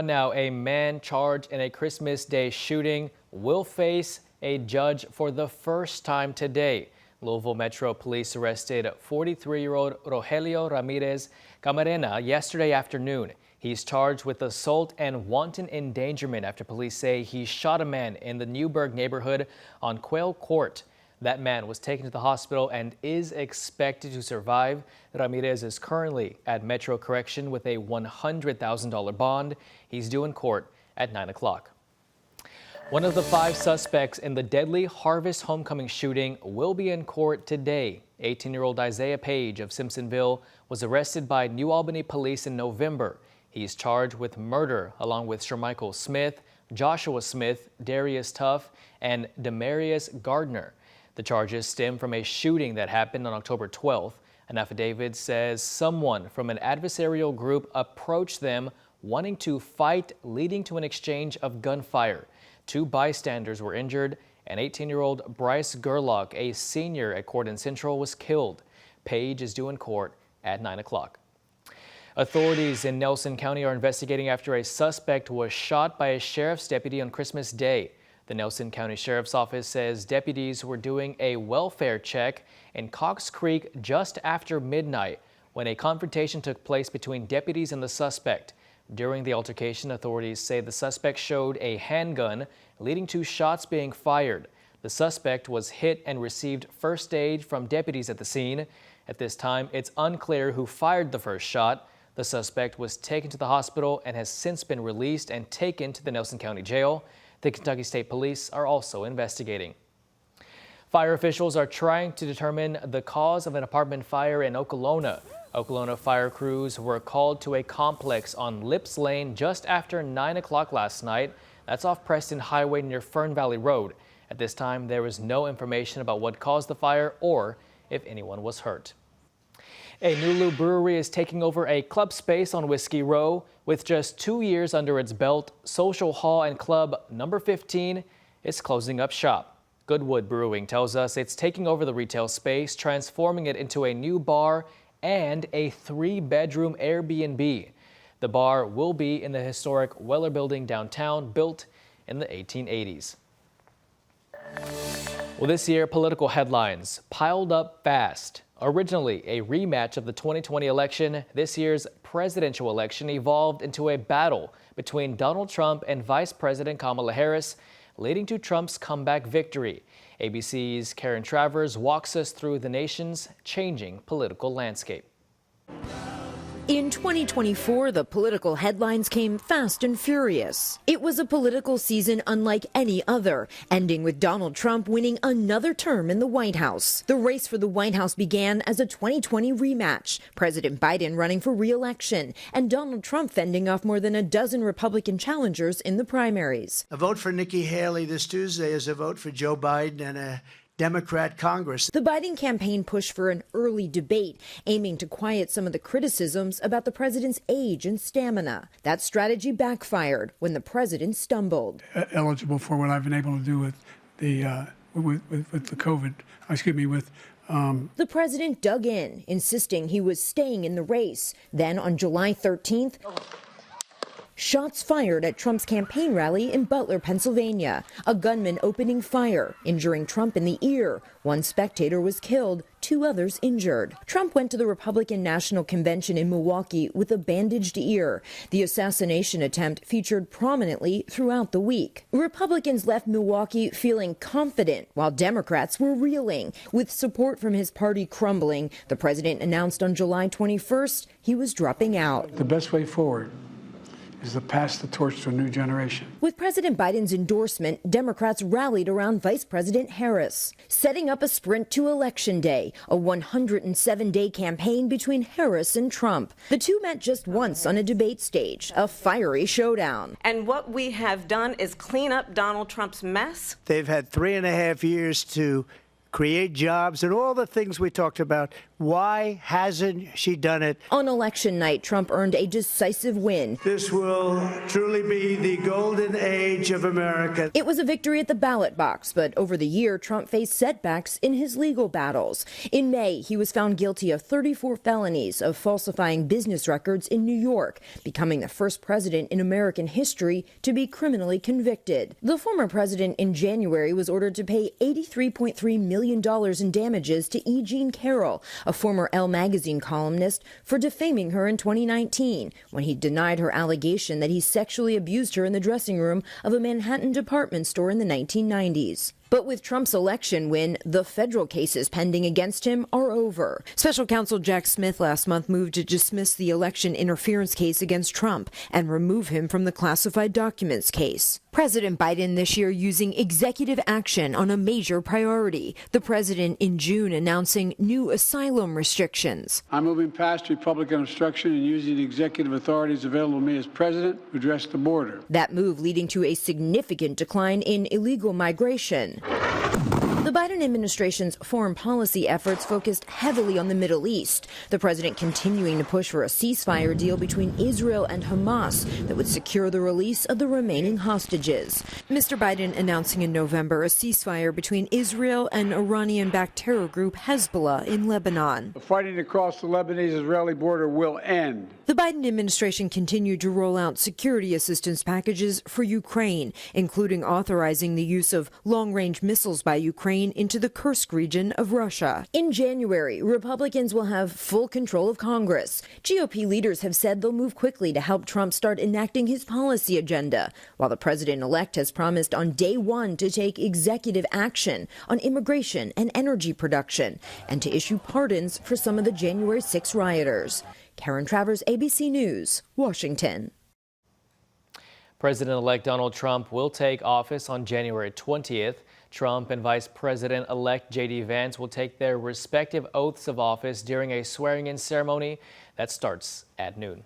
Now, a man charged in a Christmas Day shooting will face a judge for the first time today. Louisville Metro Police arrested 43-year-old Rogelio Ramirez Camarena yesterday afternoon. He's charged with assault and wanton endangerment after police say he shot a man in the Newburgh neighborhood on Quail Court. That man was taken to the hospital and is expected to survive. Ramirez is currently at Metro Correction with a $100,000 bond. He's due in court at 9 o'clock. One of the 5 suspects in the deadly Harvest homecoming shooting will be in court today. 18-year-old Isaiah Page of Simpsonville was arrested by New Albany police in November. He's charged with murder along with Shermichael Smith, Joshua Smith, Darius Tuff, and Demarius Gardner. The charges stem from a shooting that happened on October 12th. An affidavit says someone from an adversarial group approached them wanting to fight, leading to an exchange of gunfire. 2 bystanders were injured, and 18-year-old Bryce Gerlach, a senior at Cordon Central, was killed. Page is due in court at 9 o'clock. Authorities in Nelson County are investigating after a suspect was shot by a sheriff's deputy on Christmas Day. The Nelson County Sheriff's Office says deputies were doing a welfare check in Cox Creek just after midnight when a confrontation took place between deputies and the suspect. During the altercation, authorities say the suspect showed a handgun, leading to shots being fired. The suspect was hit and received first aid from deputies at the scene. At this time, it's unclear who fired the first shot. The suspect was taken to the hospital and has since been released and taken to the Nelson County Jail. The Kentucky State Police are also investigating. Fire officials are trying to determine the cause of an apartment fire in Okolona. Okolona fire crews were called to a complex on Lips Lane just after 9 o'clock last night. That's off Preston Highway near Fern Valley Road. At this time, there is no information about what caused the fire or if anyone was hurt. A new brewery is taking over a club space on Whiskey Row. With just 2 years under its belt, Social Hall and Club number 15 is closing up shop. Goodwood Brewing tells us it's taking over the retail space, transforming it into a new bar and a 3-bedroom Airbnb. The bar will be in the historic Weller Building downtown, built in the 1880s. Well, this year, political headlines piled up fast. Originally a rematch of the 2020 election, this year's presidential election evolved into a battle between Donald Trump and Vice President Kamala Harris, leading to Trump's comeback victory. ABC's Karen Travers walks us through the nation's changing political landscape. In 2024, the political headlines came fast and furious. It was a political season unlike any other, ending with Donald Trump winning another term in the White House. The race for the White House began as a 2020 rematch, President Biden running for re-election, and Donald Trump fending off more than a dozen Republican challengers in the primaries. A vote for Nikki Haley this Tuesday is a vote for Joe Biden and a Democrat Congress. The Biden campaign pushed for an early debate, aiming to quiet some of the criticisms about the president's age and stamina. That strategy backfired when the president stumbled. Eligible for what I've been able to do with the COVID. The president dug in, insisting he was staying in the race. Then on July 13th, shots fired at Trump's campaign rally in Butler, Pennsylvania. A gunman opening fire, injuring Trump in the ear. 1 spectator was killed, 2 others injured. Trump went to the Republican National Convention in Milwaukee with a bandaged ear. The assassination attempt featured prominently throughout the week. Republicans left Milwaukee feeling confident, while Democrats were reeling. With support from his party crumbling, the president announced on July 21st he was dropping out. The best way forward is to pass the torch to a new generation. With President Biden's endorsement, Democrats rallied around Vice President Harris, setting up a sprint to Election Day, a 107-day campaign between Harris and Trump. The two met just once on a debate stage, a fiery showdown. And what we have done is clean up Donald Trump's mess. They've had 3.5 years to create jobs and all the things we talked about. Why hasn't she done it? On election night, Trump earned a decisive win. This will truly be the golden age of America. It was a victory at the ballot box, but over the year, Trump faced setbacks in his legal battles. In May, he was found guilty of 34 felonies of falsifying business records in New York, becoming the first president in American history to be criminally convicted. The former president in January was ordered to pay $83.3 million in damages to E. Jean Carroll, a former Elle magazine columnist, for defaming her in 2019 when he denied her allegation that he sexually abused her in the dressing room of a Manhattan department store in the 1990s. But with Trump's election win, the federal cases pending against him are over. Special counsel Jack Smith last month moved to dismiss the election interference case against Trump and remove him from the classified documents case. President Biden this year using executive action on a major priority. The president in June announcing new asylum restrictions. I'm moving past Republican obstruction and using the executive authorities available to me as president to address the border. That move leading to a significant decline in illegal migration. The Biden administration's foreign policy efforts focused heavily on the Middle East, the president continuing to push for a ceasefire deal between Israel and Hamas that would secure the release of the remaining hostages. Mr. Biden announcing in November a ceasefire between Israel and Iranian-backed terror group Hezbollah in Lebanon. The fighting across the Lebanese-Israeli border will end. The Biden administration continued to roll out security assistance packages for Ukraine, including authorizing the use of long-range missiles by Ukraine into the Kursk region of Russia. In January, Republicans will have full control of Congress. GOP leaders have said they'll move quickly to help Trump start enacting his policy agenda, while the president-elect has promised on day one to take executive action on immigration and energy production and to issue pardons for some of the January 6 rioters. Karen Travers, ABC News, Washington. President-elect Donald Trump will take office on January 20th. Trump and Vice President-elect J.D. Vance will take their respective oaths of office during a swearing-in ceremony that starts at noon.